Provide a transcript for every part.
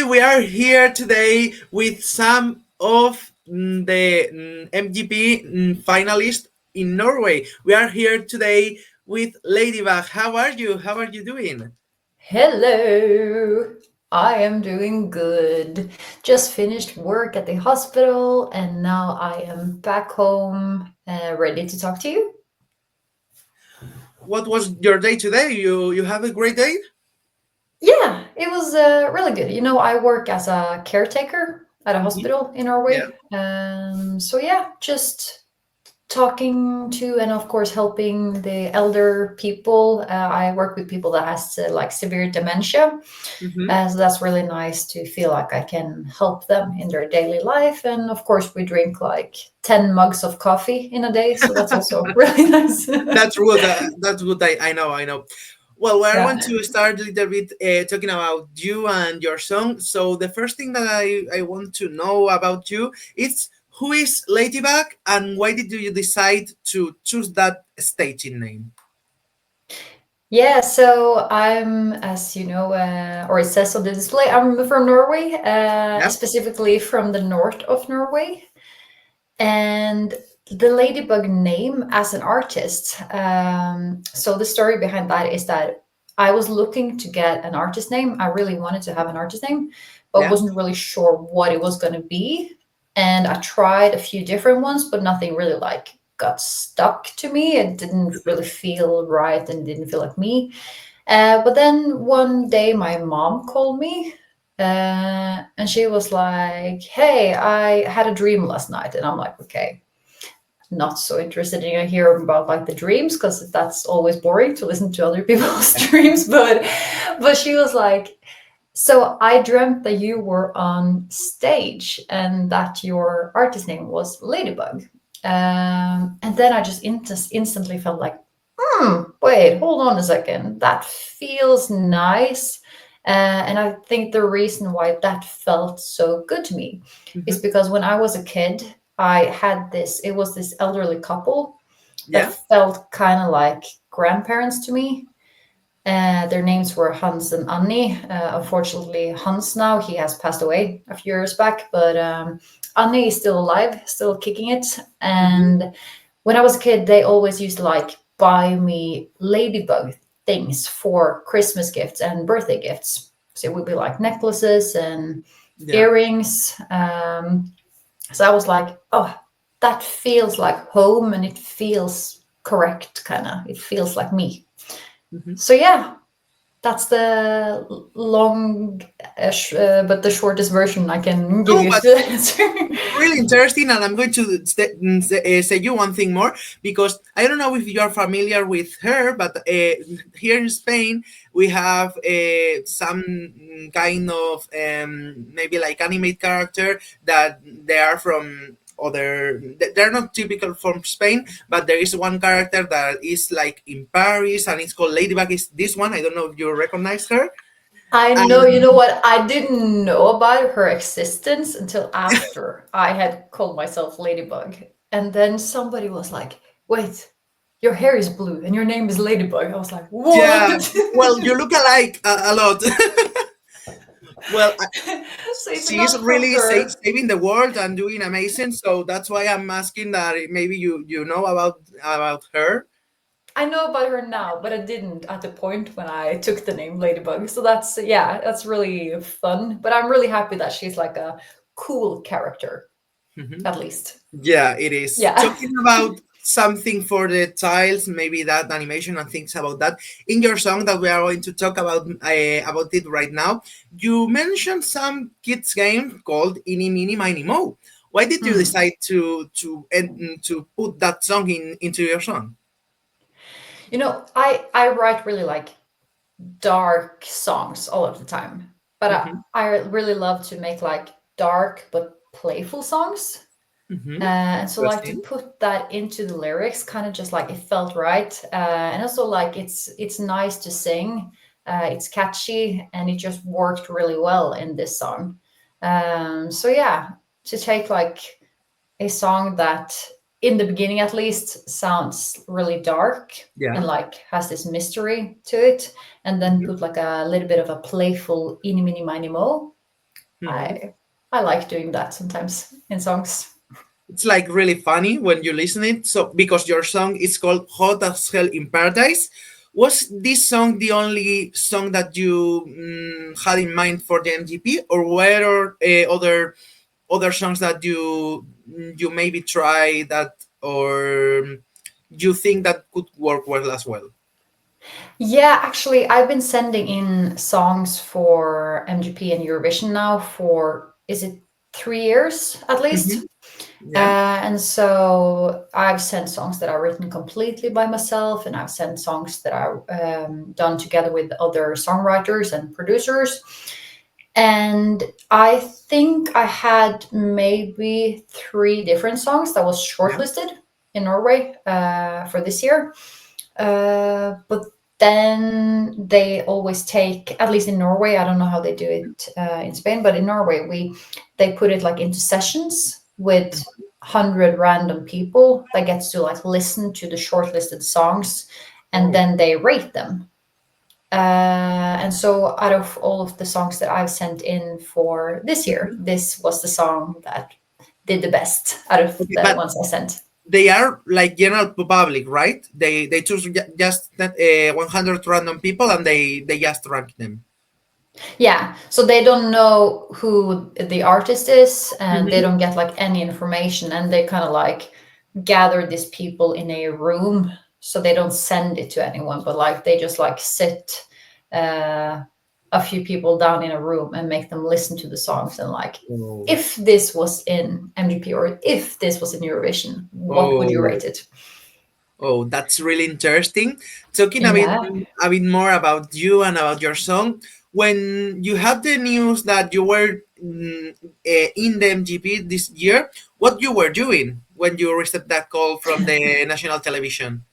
we are here today with some of the MGP finalists in Norway. We are here today with Ladybug. How are you? How are you doing? Hello, I am doing good. Just finished work at the hospital and now I am back home, ready to talk to you. What was your day today? You have a great day? Yeah, it was really good. I work as a caretaker at a Hmm. hospital in Yeah. Norway. So yeah, just talking to and of course helping the elder people. I work with people that has like severe dementia. Hmm. So that's really nice to feel like I can help them in their daily life. And of course, we drink like 10 mugs of coffee in a day. So that's also really nice. That's good. That's good. I know. I know. Well, I want Yeah. to start a little bit talking about you and your song. So the first thing that I want to know about you is who is Ladybug and why did you decide to choose that staging name? Yeah, so I'm, as you know, or it says on the display, I'm from Norway, Yeah. specifically from the north of Norway. And the Ladybug name as an artist. So the story behind that is that I was looking to get an artist name. I really wanted to have an artist name, but Yeah. wasn't really sure what it was going to be. And I tried a few different ones, but nothing really like got stuck to me. It didn't really feel right and didn't feel like me. But then one day my mom called me and she was like, "Hey, I had a dream last night." And I'm like, "Okay, not so interested in hearing about like the dreams because that's always boring to listen to other people's dreams." But she was like, "So I dreamt that you were on stage and that your artist name was Ladybug." And then I just instantly felt like, wait, hold on a second. That feels nice. And I think the reason why that felt so good to me is Hmm. because when I was a kid, I had it was this elderly couple Yeah. that felt kind of like grandparents to me. Their names were Hans and Annie. Unfortunately, Hans now, he has passed away a few years back, but Annie is still alive, still kicking it. Hmm. And when I was a kid, they always used to like buy me ladybug things for Christmas gifts and birthday gifts. So it would be like necklaces and Yeah. earrings. So I was like, oh, that feels like home and it feels correct, kind of. It feels like me. Hmm. So yeah, that's the long, but the shortest version I can give No, you to but the answer. really interesting, and I'm going to say you one thing more because I don't know if you are familiar with her, but here in Spain we have some kind of maybe like animate character that they are from other. They're not typical from Spain, but there is one character that is like in Paris, and it's called Ladybug. Is this one? I don't know if you recognize her. I know, you Um, know what? I didn't know about her existence until after I had called myself Ladybug. And then somebody was like, wait, your hair is blue and your name is Ladybug. I was like, what? yeah, well, you look alike a lot. Well, So it's she's not from really her. saving the world and doing amazing. So that's why I'm asking that maybe you know about her. I know about her now, but I didn't at the point when I took the name Ladybug. So that's, yeah, that's really fun. But I'm really happy that she's like a cool character, Mhm. at least. Yeah, it is. Yeah. Talking about something for the tiles, maybe that animation and things about that. In your song that we are going to talk about it right now, you mentioned some kids game called Ini Mini Miny Mo. Why did you Hmm. decide to put that song into your song? I write really like dark songs all of the time, but Hmm. I really love to make like dark but playful songs. Hmm. And so like to Interesting. put that into the lyrics, kind of just like it felt right. And also like it's nice to sing. It's catchy and it just worked really well in this song. So yeah, to take like a song that in the beginning at least sounds really dark and Yeah. like has this mystery to it, and then Mhm. put like a little bit of a playful "Eeny, meeny, miny, mo." Mhm. I like doing that sometimes in songs. It's like really funny when you listen it. So because your song is called "Hot as Hell in Paradise," was this song the only song that you had in mind for the MGP, or were other songs that you maybe try that, or you think that could work well as well? Yeah, actually, I've been sending in songs for MGP and Eurovision now for, is it 3 years at least? Hmm. Yeah. And so I've sent songs that are written completely by myself, and I've sent songs that are done together with other songwriters and producers. And I think I had maybe three different songs that was Yeah. shortlisted in Norway for this year. But then they always take, at least in Norway, I don't know how they do it in Spain, but in Norway, they put it like into sessions with 100 random people that gets to like listen to the shortlisted songs, and Oh. then they rate them. And so, out of all of the songs that I've sent in for this year, this was the song that did the best out of Okay, the but ones I sent. they are like general public, right? They choose just that 100 random people, and they just rank them. Yeah, so they don't know who the artist is, and they Hmm. don't get like any information, and they kind of like gather these people in a room, so they don't send it to anyone, but like they just like sit uh, a few people down in a room and make them listen to the songs, and like, Oh. if this was in MGP or if this was in Eurovision, what would you Oh. rate it? Oh, that's really interesting. Talking Yeah. a bit more about you and about your song. When you had the news that you were in the MGP this year, what you were doing when you received that call from the national television?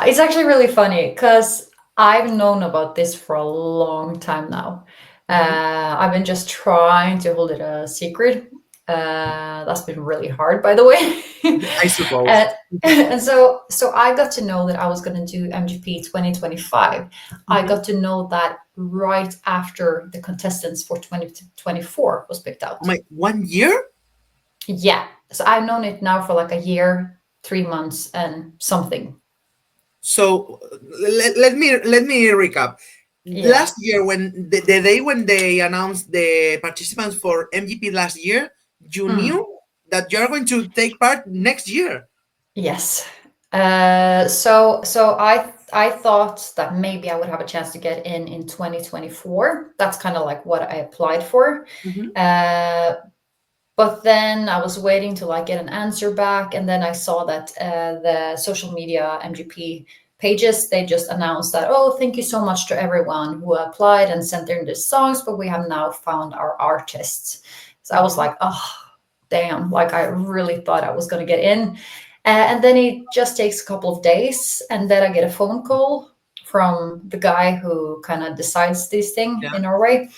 It's actually really funny because I've known about this for a long time now. Hmm. I've been just trying to hold it a secret. That's been really hard, by the way. I suppose. uh, and so I got to know that I was going to do MGP 2025. I Hmm. got to know that right after the contestants for 2024 was picked Oh out. my, 1 year? Yeah. So I've known it now for like a year, 3 months, and something. So let me recap. Yeah. Last year, when the day when they announced the participants for MGP last year, you Mm. knew that you're going to take part next year. Yes. So I thought that maybe I would have a chance to get in 2024. That's kind of like what I applied for. Hmm. Uh, but then I was waiting to like get an answer back, and then I saw that the social media MGP pages, they just announced that, oh, thank you so much to everyone who applied and sent in their songs, but we have now found our artists. So I was Hmm. like, oh, damn, like I really thought I was going to get in. And then it just takes a couple of days, and then I get a phone call from the guy who kind of decides this thing Yeah. in Norway.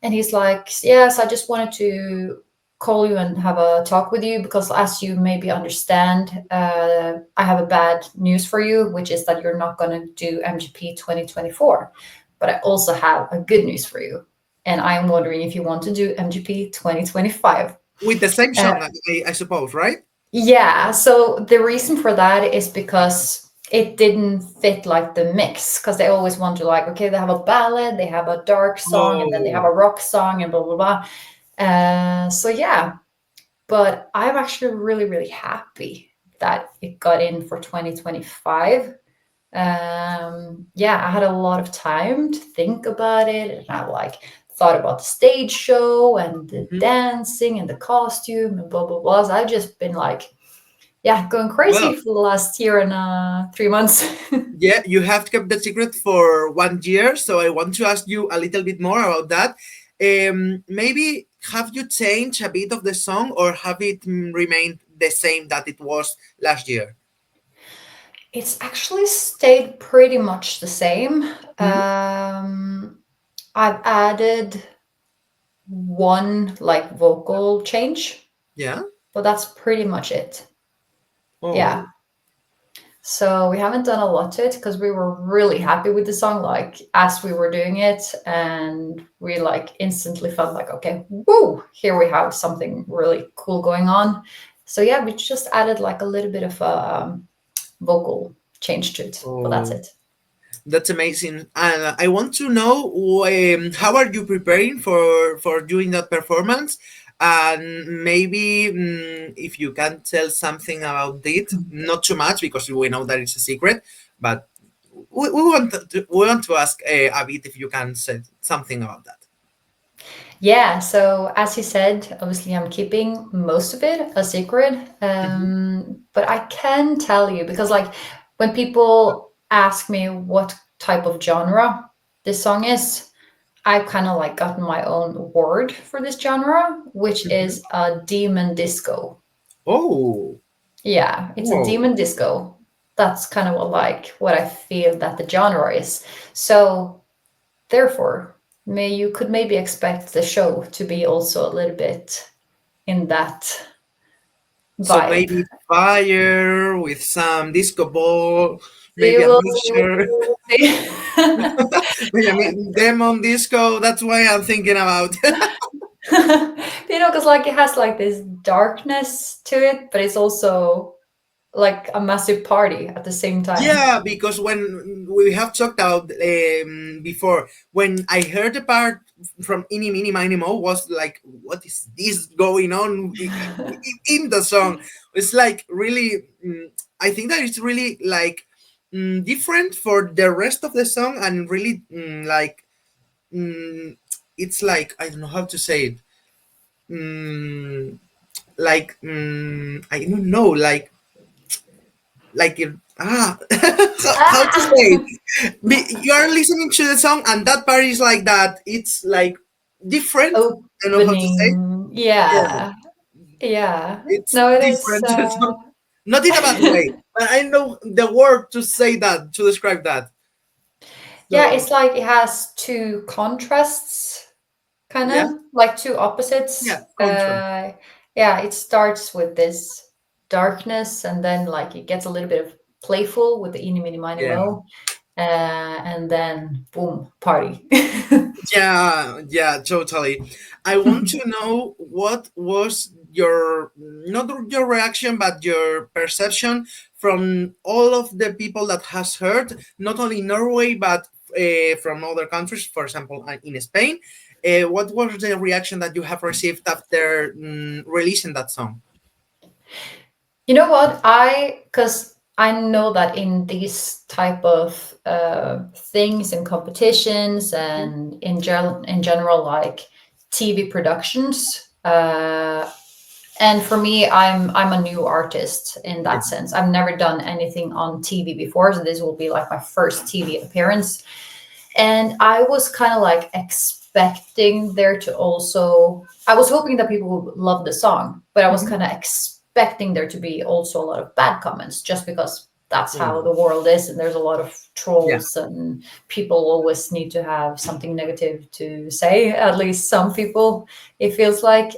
And he's like, yes, I just wanted to call you and have a talk with you because, as you maybe understand, I have a bad news for you, which is that you're not going to do MGP 2024. But I also have a good news for you. And I'm wondering if you want to do MGP 2025. With the same Uh, song, I suppose, right? yeah, so the reason for that is because it didn't fit like the mix, because they always want to like, okay, they have a ballad, they have a dark song, and then they have Oh. a rock song and blah blah blah. So yeah, but I'm actually really really happy that it got in for 2025. Yeah, I had a lot of time to think about it, and I like thought about the stage show and the Mhm. dancing and the costume and blah blah blah. So I've just been like, yeah, going Well, crazy for the last year and 3 months. yeah, you have kept the secret for 1 year, so I want to ask you a little bit more about that. Maybe have you changed a bit of the song, or have it remained the same that it was last year? It's actually stayed pretty much the same. Mhm. I've added one like vocal change, Yeah. but that's pretty much it. Oh. Yeah. So we haven't done a lot to it because we were really happy with the song, like as we were doing it, and we like instantly felt like, okay, woo, here we have something really cool going on. So yeah, we just added like a little bit of a vocal change to it, but that's Oh, it. that's amazing. And I want to know how are you preparing for doing that performance, and maybe if you can tell something about it, not too much because we know that it's a secret, but we want to ask a bit if you can say something about that. Yeah, so as you said, obviously I'm keeping most of it a secret. Mhm. But I can tell you because, like, when people ask me what type of genre this song is, I've kind of like gotten my own word for this genre, which Mhm. is a demon disco. Oh, Yeah, it's a wow. demon disco. That's kind of what I feel that the genre is. So therefore, may you could maybe expect the show to be also a little bit in that So vibe. maybe fire with some disco ball, maybe You a will, you mixture. will see. Maybe I mean demon disco. That's why I'm thinking about. Because like it has like this darkness to it, but it's also like a massive party at the same time. Yeah, because when we have talked about before, when I heard the part from Ini Mini Miny Mo was like, what is this going on in the song? It's like really, I think that it's really like different for the rest of the song and really like, mm, it's like, I don't know how to say it. Mm, like, I don't know, like how to say it? You are listening to the song and that part is like that, it's like different. I don't know how to say it. Opening, Yeah, yeah, yeah. it's No, it is. different. So, not in a bad way, but I know the word to say that, to describe that. Yeah, So it's like it has two contrasts, kind yeah, of like two opposites. yeah, contra. Yeah, it starts with this darkness, and then like it gets a little bit of playful with the eeny, meeny, miny, Yeah. mo, and then boom, party. Yeah, yeah, totally. I want to know what was your, not your reaction, but your perception from all of the people that has heard, not only in Norway but from other countries, for example, in Spain. What was the reaction that you have received after releasing that song? You know what? Because I know that in these type of things and competitions Mhm. and in general, like TV productions, and for me, I'm a new artist in Yeah. that sense. I've never done anything on TV before, so this will be like my first TV appearance. And I was kind of like expecting there to also, I was hoping that people would love the song, but I was Mhm. kind of expecting there to be also a lot of bad comments just because that's how Mm. the world is. And there's a lot of Yeah. trolls, and people always need to have something negative to say, at least some people, it feels like.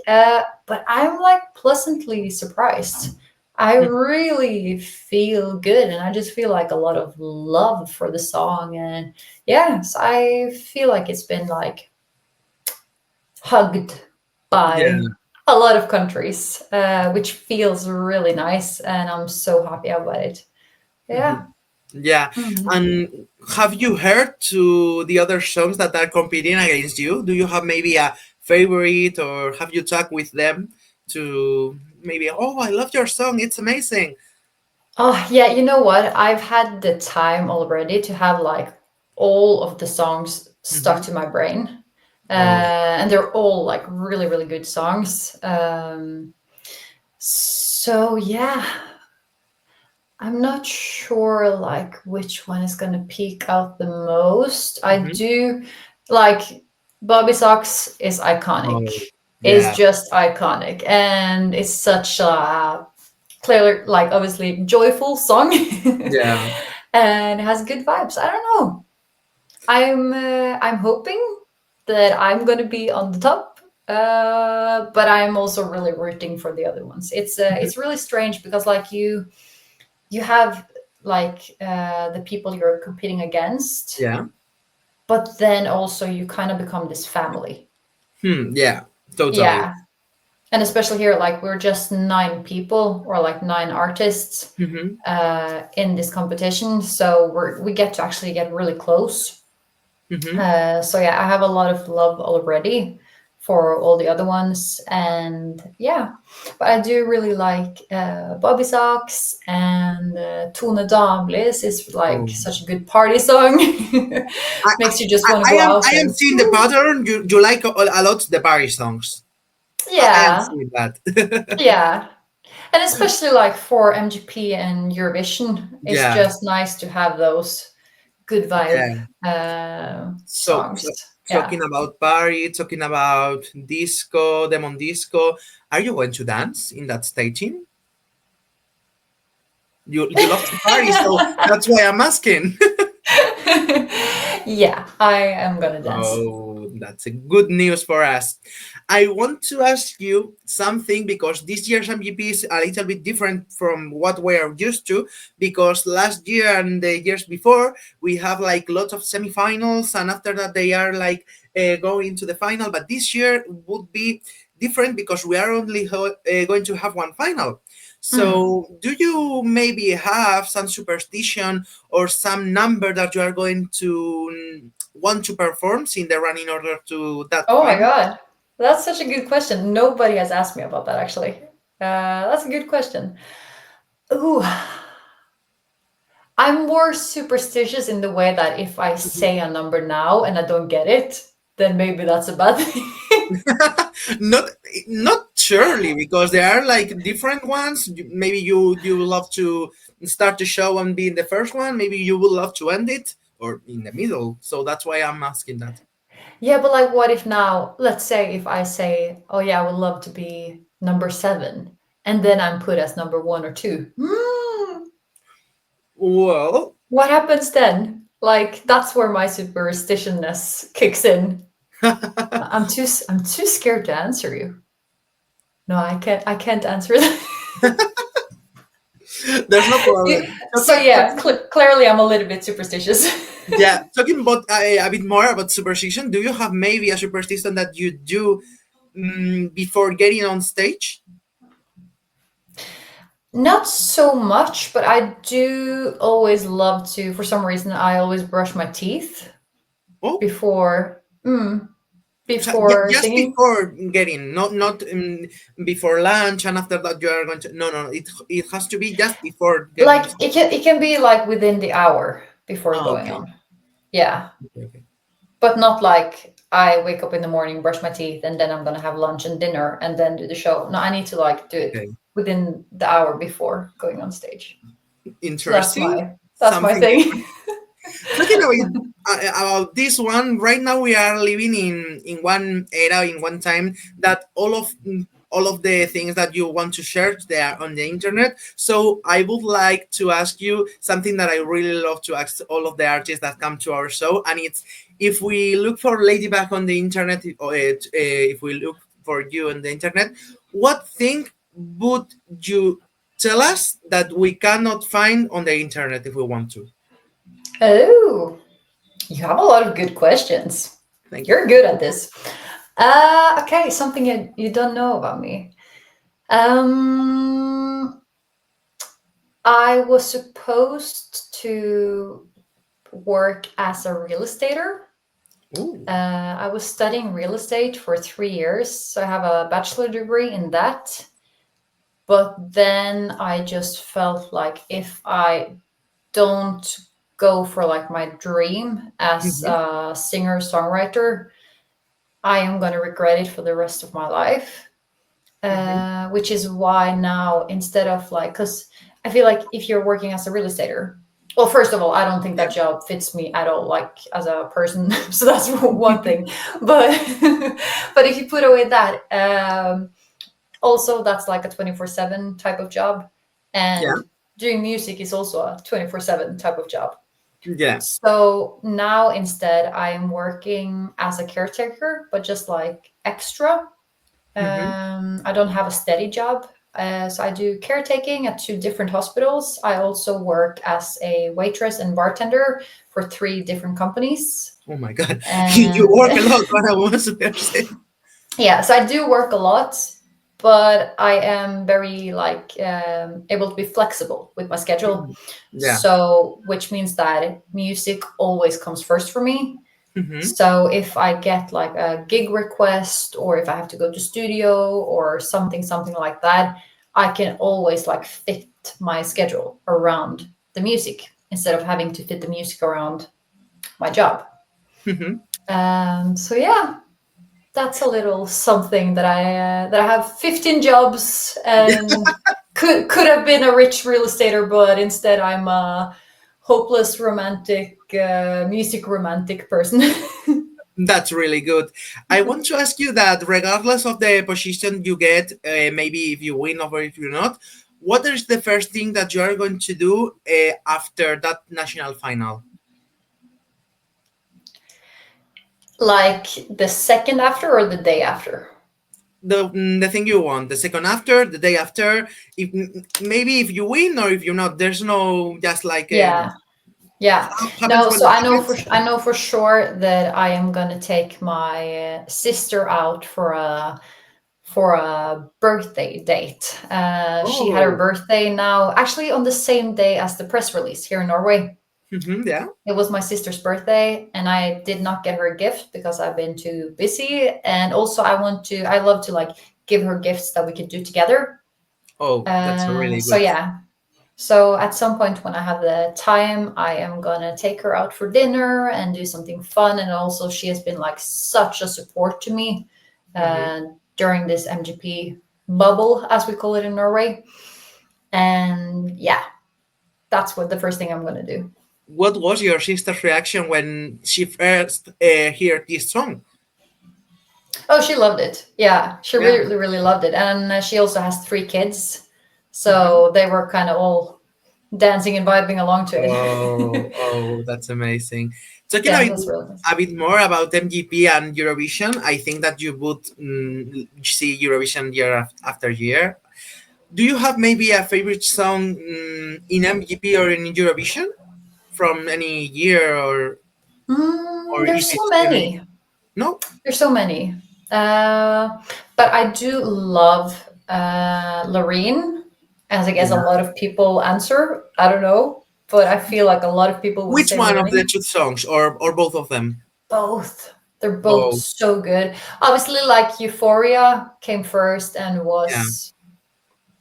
But I'm like pleasantly surprised. I really feel good, and I just feel like a lot of love for the song. And yes, I feel like it's been like hugged Yeah. by a lot of countries, which feels really nice, and I'm so happy about it. Yeah. Mhm. Yeah. Mhm. And have you heard to the other songs that are competing against you? Do you have maybe a favorite, or have you talked with them to maybe, oh, I love your song, it's amazing. Oh, yeah, you know what? I've had the time already to have like all of the songs stuck Hmm. to my brain. Oh, And they're all like really, really good songs. So yeah, I'm not sure like which one is gonna peak out the most. I hmm. do like Bobby Socks is iconic. Oh, Is yeah. just iconic, and it's such a clearly like obviously joyful song, Yeah. and it has good vibes. I don't know. I'm hoping that I'm gonna be on the top, but I'm also really rooting for the other ones. It's really strange because like you have like the people you're competing against, Yeah. but then also you kind of become this family. Yeah. Totally. Yeah. And especially here, like we're just 9 people or like 9 artists Mm-hmm. in this competition. So we get to actually get really close. Mm-hmm. So yeah, I have a lot of love already for all the other ones, and yeah, but I do really like Bobby Socks and Tone Damlis is like Oh. such a good party song. I, Makes you just I, want to I go am out I am and seeing the woo. pattern. You like a lot the Paris songs. I am Yeah, seeing that. yeah, and especially like for MGP and Eurovision, it's Yeah. just nice to have those good vibe Yeah. So songs. Yeah. talking about party, talking about disco, demon disco. Are you going to dance in that staging? You love to party, so that's why I'm asking. Yeah, I am gonna dance. Oh, that's a good news for us. I want to ask you something because this year's MGP is a little bit different from what we are used to. Because last year and the years before, we have like lots of semifinals, and after that, they are like going to the final. But this year would be different because we are only going to have one final. Mm. So, do you maybe have some superstition or some number that you are going to want to perform in the run in order to that Oh my final? god, that's such a good question. Nobody has asked me about that actually. That's a good question. Ooh, I'm more superstitious in the way that if I say a number now and I don't get it, then maybe that's a bad thing. not not surely because there are like different ones. Maybe you would love to start the show and be in the first one. Maybe you would love to end it or in the middle. So that's why I'm asking that. Yeah, but like, what if now, let's say if I say, oh yeah, I would love to be number 7, and then I'm put as number 1 or 2. Well, What happens then? Like, that's where my superstitionness kicks in. I'm too scared to answer you. No, I can't answer that. there's no problem. So yeah, clearly I'm a little bit superstitious. Yeah, talking about a bit more about superstition. Do you have maybe a superstition that you do before getting on stage? Not so much, but I do always love to, for some reason, I always brush my teeth Oh, before so before just singing. before getting, not before lunch, and after that you are going to. No, no, it has to be just before getting Like on stage. it can be like within the hour before Ah, going okay, on. Yeah. okay, okay. But not like I wake up in the morning, brush my teeth, and then I'm gonna have lunch and dinner and then do the show. No, I need to like do it Okay. within the hour before going on stage. So that's Interesting. my Something thing. talking about this one right now. We are living in one era, in one time that all of the things that you want to share they are on the internet. So I would like to ask you something that I really love to ask all of the artists that come to our show, and it's if we look for Ladybug on the internet, or if we look for you on the internet, what thing would you tell us that we cannot find on the internet if we want to? Oh, you have a lot of good questions. Thank you. You're good at this. Okay, something you don't know about me. Um, I was supposed to work as a real estater. Ooh. I was studying real estate for 3 years, so I have a bachelor degree in that. But then I just felt like if I don't go for like my dream as Mhm, a singer songwriter, I am going to regret it for the rest of my life. mhm. Which is why now, instead of like, because I feel like if you're working as a real estater, well, first of all, I don't think Yeah. that job fits me at all, like as a person. So that's one thing. But but if you put away that, also that's like a 24/7 type of job, Yeah. and doing music is also a 24/7 type of job. Yeah. So now instead, I'm working as a caretaker, but just like extra. Mhm. I don't have a steady job So I do caretaking at 2 different hospitals. I also work as a waitress and bartender for 3 different companies. Oh my God, you And work a lot. What I was going to say. yeah, so I do work a lot, but I am very like able to be flexible with my schedule. Mhm. Yeah. So, which means that music always comes first for me. Hmm. So if I get like a gig request or if I have to go to studio or something like that, I can always like fit my schedule around the music instead of having to fit the music around my job. Hmm. So yeah, that's a little something that I have 15 jobs Yeah, and could have been a rich real estater, but instead I'm a hopeless romantic music romantic person. that's really good. I want to ask you that regardless of the position you get, maybe if you win or if you're not, what is the first thing that you are going to do after that national final? Like the second after or the day after? The thing you want, the second after, the day after, if maybe if you win or if you're not, there's no just like Yeah, yeah. happens No, when so it happens. I know for sure that I am gonna take my sister out for a birthday date. She had her Oh, birthday now, actually on the same day as the press release here in Norway. yeah. It was my sister's birthday, and I did not get her a gift because I've been too busy. And also, I love to like give her gifts that we could do together. Oh, that's really So good. yeah, so at some point when I have the time, I am gonna take her out for dinner and do something fun. And also, she has been like such a support to me Hmm. during this MGP bubble, as we call it in Norway. And yeah, that's what the first thing I'm gonna do. What was your sister's reaction when she first heard this song? Oh, she loved it. Yeah, she Yeah. really, really loved it. And she also has 3 kids, Hmm. so they were kind of all dancing and vibing along to Oh, it. oh, that's amazing. Talking Yeah, that's really nice. a bit more about MGP and Eurovision, I think that you would see Eurovision year after year. Do you have maybe a favorite song in MGP or in Eurovision from any year or if There's so it's any? many. No? There's so many. But I do love Loreen, as I guess a Yeah. lot of people answer. I don't know, but I feel like a lot of people would Which say one of the Loreen. two songs or both of them? Both. They're both Both. so good. Obviously, like Euphoria came first and Yeah. was,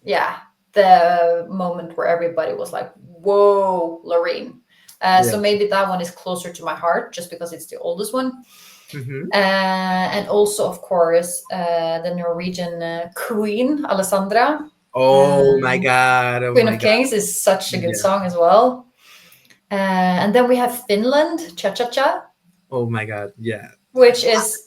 yeah, the moment where everybody was like, whoa, Loreen. Yeah. So maybe that one is closer to my heart just because it's the oldest one. Hmm. And also, of course, the Norwegian Queen, Alessandra. Oh my Um, god. Oh Queen my of god. Kings is such a good Yeah. song as well. And then we have Finland, Cha Cha Cha, Oh my god. Yeah. which is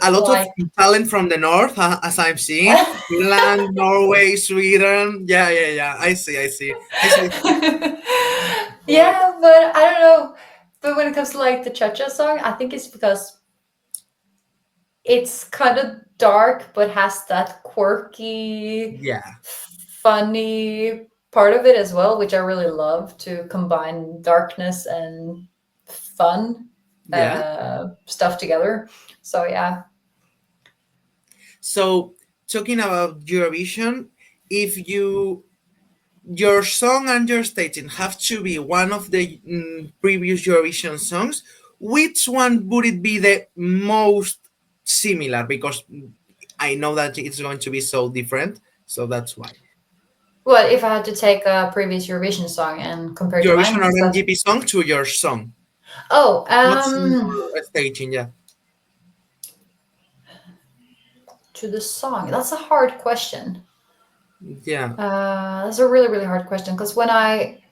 A lot of like, talent from the north, as I'm seeing. Finland, Norway, Sweden. Yeah, yeah, yeah. I see. I see. I see. But yeah, but I don't know. But when it comes to like the Cha Cha song, I think it's because it's kind of dark, but has that quirky, yeah, funny part of it as well, which I really love to combine darkness and fun yeah. stuff together. So yeah. So talking about Eurovision, if your song and your staging have to be one of the previous Eurovision songs, which one would it be the most similar? Because I know that it's going to be so different, so that's why. Well, if I had to take a previous Eurovision song and compare it to Eurovision mine, or is that MGP song to your song. oh What's more staging? Yeah. to the song? That's a hard question. Yeah. That's a really, really hard question because when I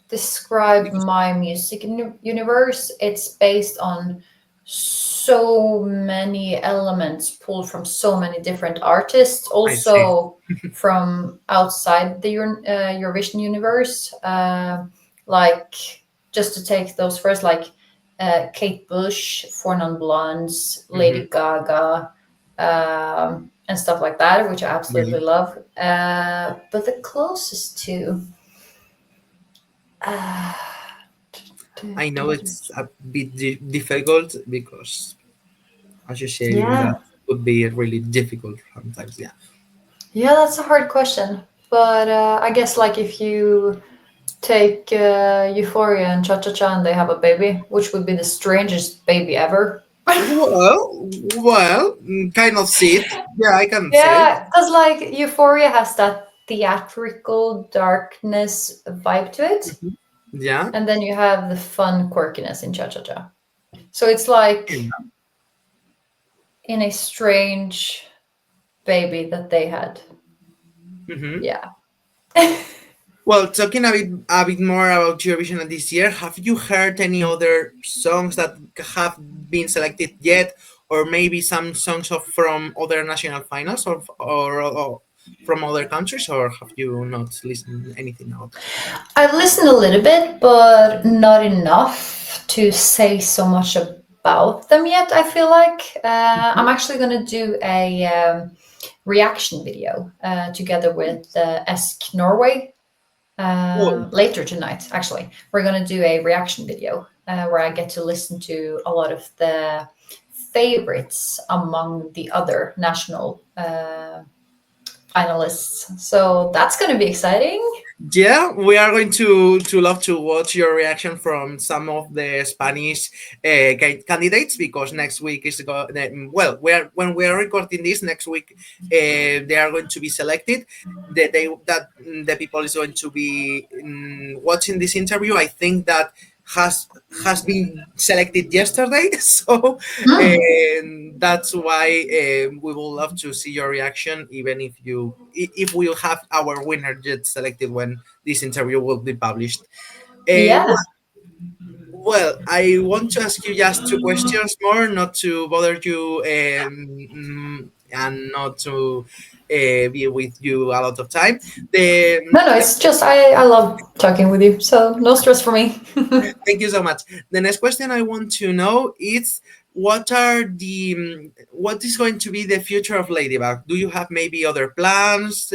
describe Because my music universe, it's based on so many elements pulled from so many different artists, I see. also from outside the Eurovision universe. Like, just to take those first, like Kate Bush, Four Non Blondes, Hmm. Lady Gaga. and stuff like that, which I Yeah. absolutely love. But the closest to, uh, I know it's a bit difficult because, as you say, that yeah, would be really difficult sometimes. Yeah. yeah, that's a hard question. But I guess like if you take Euphoria and Cha Cha Cha and they have a baby, which would be the strangest baby ever. Kind of see it. Yeah, I can see it. Yeah, because like Euphoria has that theatrical darkness vibe to it, Mhm. Yeah. and then you have the fun quirkiness in Cha Cha Cha. So it's like Yeah. in a strange baby that they had. Mhm. Yeah. Well, talking a bit more about Eurovision this year, have you heard any other songs that have been selected yet, or maybe some songs from other national finals, or from other countries, or have you not listened anything about that? I've listened a little bit, but not enough to say so much about them yet, I feel like. I'm actually going to do a reaction video together with Esk Norway Oh, later tonight, actually. We're going to do a reaction video where I get to listen to a lot of the favorites among the other national finalists. So that's going to be exciting. yeah, we are going to love to watch your reaction from some of the Spanish candidates because next week is well, we are when we are recording this next week, they are going to be selected. The day that the people is going to be watching this interview, I think that has has been selected yesterday, so Hmm. that's why we would love to see your reaction, even if we have our winner yet selected when this interview will be published. Uh, Yeah. I want to ask you just two questions more, not to bother you and not to be with you a lot of time. No, no, it's just I love talking with you, so no stress for me. Thank you so much. The next question I want to know is what is going to be the future of Ladybug? Do you have maybe other plans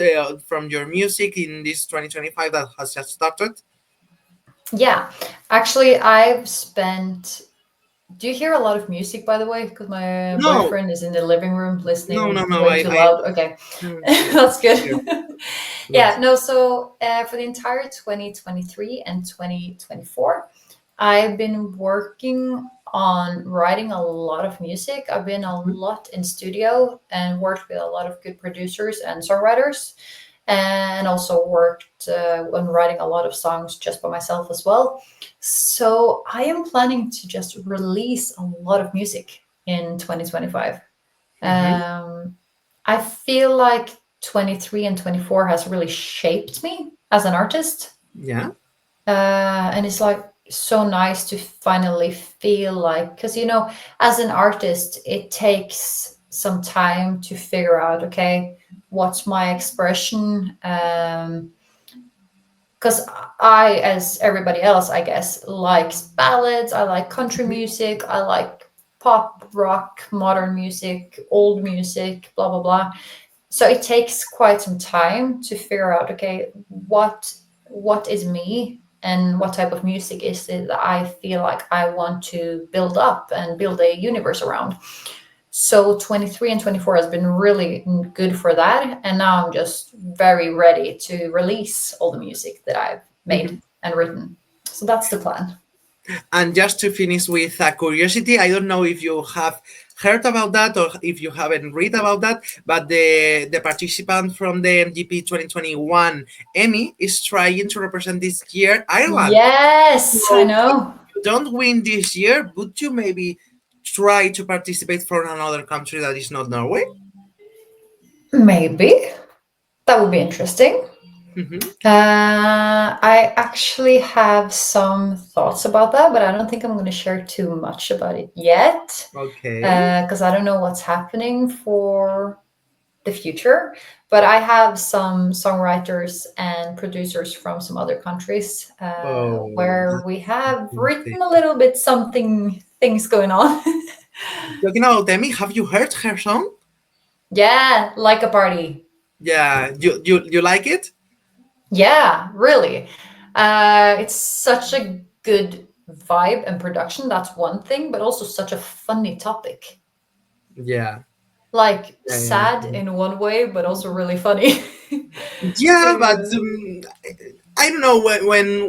from your music in this 2025 that has just started? Yeah, actually, I've spent. Do you hear a lot of music, by the way? Because my No, boyfriend is in the living room no, listening no. way too loud. Okay, Yeah, that's good. yeah, Yeah, yes. no, so for the entire 2023 and 2024, I've been working on writing a lot of music. I've been a lot in studio and worked with a lot of good producers and songwriters, and also worked on writing a lot of songs just by myself as well. So I am planning to just release a lot of music in 2025. Mm-hmm. I feel like 23 and 24 has really shaped me as an artist. Yeah. And it's like so nice to finally feel like, because, as an artist, it takes some time to figure out, okay, what's my expression? Because I, as everybody else, I guess, likes ballads. I like country music. I like pop, rock, modern music, old music, blah blah blah. So it takes quite some time to figure out, okay, what is me and what type of music is it that I feel like I want to build up and build a universe around. So 23 and 24 has been really good for that. And now I'm just very ready to release all the music that I've made Mhm. and written. So that's the plan. And just to finish with a curiosity, I don't know if you have heard about that or if you haven't read about that, but the participant from the MGP 2021 Emmy is trying to represent this year Ireland. Yes, I So if know. you don't win this year, would you maybe try to participate for another country that is not Norway? Maybe that would be interesting. Hmm. I actually have some thoughts about that, but I don't think I'm going to share too much about it yet Okay. because I don't know what's happening for the future. But I have some songwriters and producers from some other countries Oh, where that's we have interesting. written a little bit something things going on. Talking about Emmy, have you heard her song? Yeah, like a party. Yeah, you like it? Yeah, really. It's such a good vibe and production. That's one thing, but also such a funny topic. Yeah, Like yeah, yeah. sad in one way, but also really funny. Yeah, but to I don't know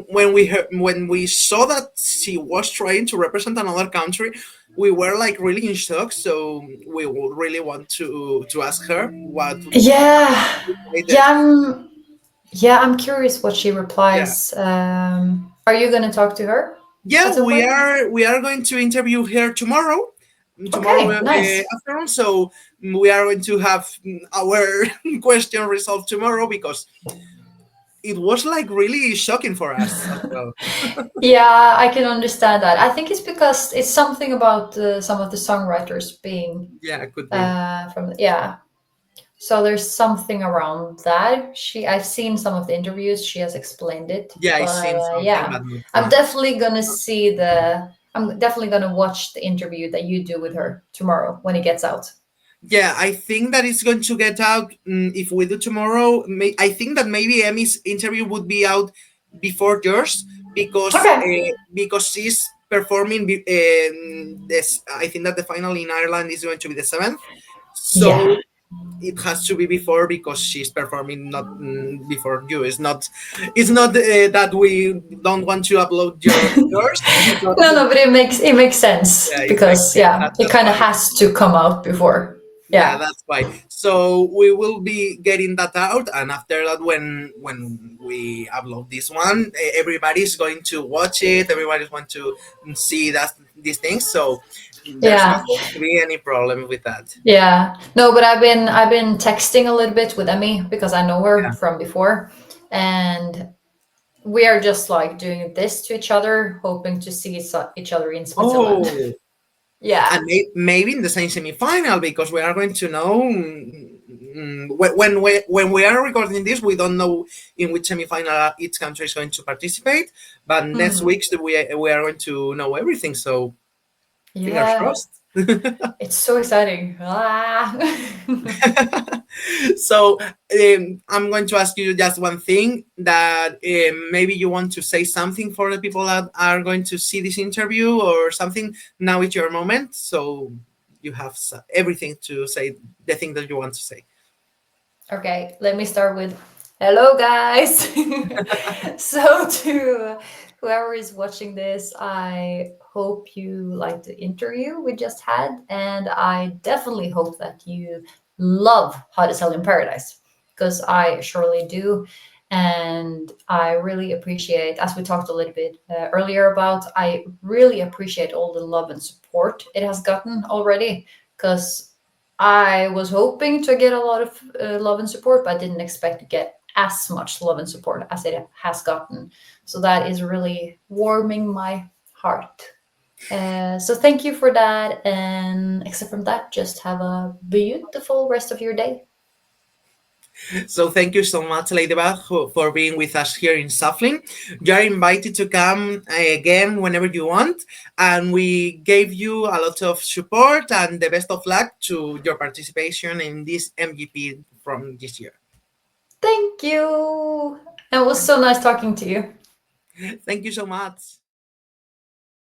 when we saw that she was trying to represent another country, we were like really in shock. So we would really want to ask her what Yeah, made yeah, it. I'm curious what she Yeah, replies. Are you gonna talk to her yeah, at some point? we are going to interview her tomorrow, Okay, nice. afternoon. So we are going to have our question resolved tomorrow because it was like really shocking for us as well. Yeah, I can understand that. I think it's because it's something about some of the songwriters being Yeah, could be. from yeah. So there's something around that. I've seen some of the interviews. She has explained it, Yeah, I but seen something, yeah, but not too I'm much. definitely gonna see the. I'm definitely gonna watch the interview that you do with her tomorrow when it gets out. Yeah, I think that it's going to get out if we do tomorrow. I think that maybe Emmy's interview would be out before yours Okay. because she's performing. This I think that the final in Ireland is going to be the 7th, Yeah. so it has to be before because she's performing not before you. It's not that we don't want to upload yours, but No, no, but it makes sense yeah, it makes because sense. yeah, it That's kind of why. has to come out before. Yeah, Yeah. that's why. So we will be getting that out, and after that, when we upload this one, everybody's going to watch it. Everybody's going to see that these things. So there's not Yeah. going to be any problem with that. Yeah. No, but I've been texting a little bit with Emmy because I know her Yeah. from before, and we are just like doing this to each other, hoping to see each other in Switzerland. Oh, Yeah. and maybe in the same semifinal because we are going to know when we are recording this. We don't know in which semifinal each country is going to participate, but next Hmm. week we are going to know everything. So fingers Yeah. crossed. It's so exciting. Ah. So I'm going to ask you just one thing that maybe you want to say something for the people that are going to see this interview or something. Now is your moment, so you have everything to say, the thing that you want to say. Okay, let me start with hello, guys. So, to whoever is watching this, I hope you liked the interview we just had, and I definitely hope that you love How to Sell in Paradise because I surely do. And I really appreciate, as we talked a little bit earlier about, I really appreciate all the love and support it has gotten already because I was hoping to get a lot of love and support, but I didn't expect to get as much love and support as it has gotten. So that is really warming my heart. So thank you for that. And except from that, just have a beautiful rest of your day. So thank you so much, Ladybug, for being with us here in Shufflin. You are invited to come again whenever you want, and we gave you a lot of support and the best of luck to your participation in this MGP from this year. Thank you. And it was so nice talking to you. Thank you so much.